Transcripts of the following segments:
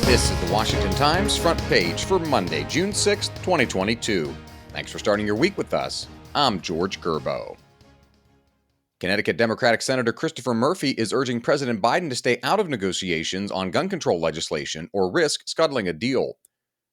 This is the Washington Times front page for Monday, June 6, 2022. Thanks for starting your week with us. I'm George Gerbo. Connecticut Democratic Senator Christopher Murphy is urging President Biden to stay out of negotiations on gun control legislation or risk scuttling a deal.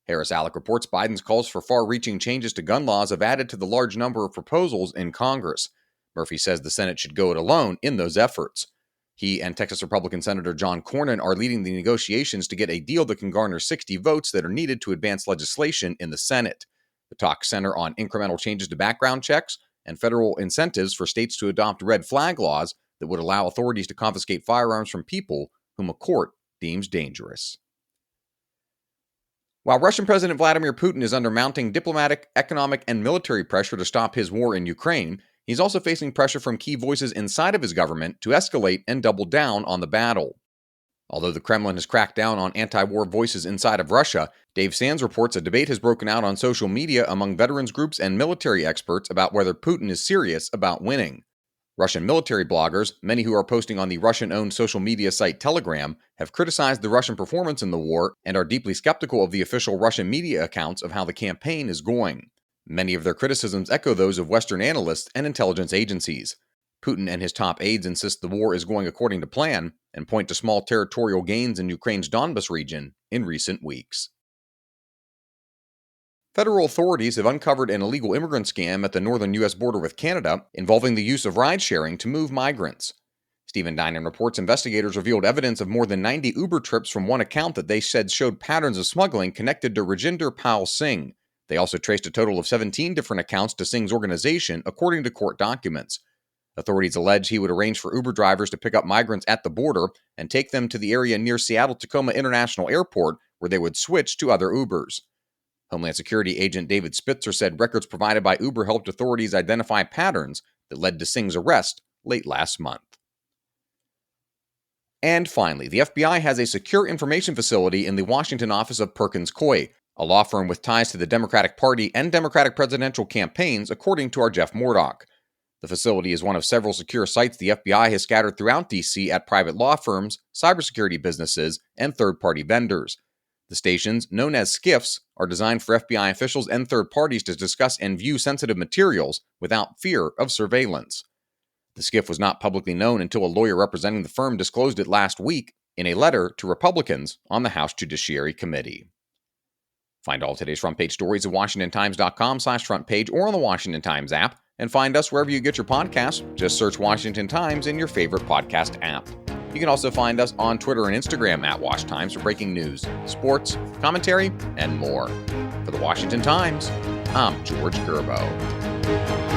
Harris Alec reports Biden's calls for far-reaching changes to gun laws have added to the large number of proposals in Congress. Murphy says the Senate should go it alone in those efforts. He and Texas Republican Senator John Cornyn are leading the negotiations to get a deal that can garner 60 votes that are needed to advance legislation in the Senate. The talks center on incremental changes to background checks and federal incentives for states to adopt red flag laws that would allow authorities to confiscate firearms from people whom a court deems dangerous. While Russian President Vladimir Putin is under mounting diplomatic, economic, and military pressure to stop his war in Ukraine, he's also facing pressure from key voices inside of his government to escalate and double down on the battle. Although the Kremlin has cracked down on anti-war voices inside of Russia, Dave Sands reports a debate has broken out on social media among veterans groups and military experts about whether Putin is serious about winning. Russian military bloggers, many who are posting on the Russian-owned social media site Telegram, have criticized the Russian performance in the war and are deeply skeptical of the official Russian media accounts of how the campaign is going. Many of their criticisms echo those of Western analysts and intelligence agencies. Putin and his top aides insist the war is going according to plan and point to small territorial gains in Ukraine's Donbas region in recent weeks. Federal authorities have uncovered an illegal immigrant scam at the northern U.S. border with Canada involving the use of ride-sharing to move migrants. Stephen Dinan reports investigators revealed evidence of more than 90 Uber trips from one account that they said showed patterns of smuggling connected to Rajinder Pal Singh. They also traced a total of 17 different accounts to Singh's organization, according to court documents. Authorities allege he would arrange for Uber drivers to pick up migrants at the border and take them to the area near Seattle-Tacoma International Airport, where they would switch to other Ubers. Homeland Security agent David Spitzer said records provided by Uber helped authorities identify patterns that led to Singh's arrest late last month. And finally, the FBI has a secure information facility in the Washington office of Perkins Coie, a law firm with ties to the Democratic Party and Democratic presidential campaigns, according to our Jeff Murdoch. The facility is one of several secure sites the FBI has scattered throughout D.C. at private law firms, cybersecurity businesses, and third-party vendors. The stations, known as SCIFs, are designed for FBI officials and third parties to discuss and view sensitive materials without fear of surveillance. The SCIF was not publicly known until a lawyer representing the firm disclosed it last week in a letter to Republicans on the House Judiciary Committee. Find all today's front page stories at WashingtonTimes.com/frontpage or on the Washington Times app, and find us wherever you get your podcasts. Just search Washington Times in your favorite podcast app. You can also find us on Twitter and Instagram at Wash Times for breaking news, sports, commentary, and more. For the Washington Times, I'm George Gerbo.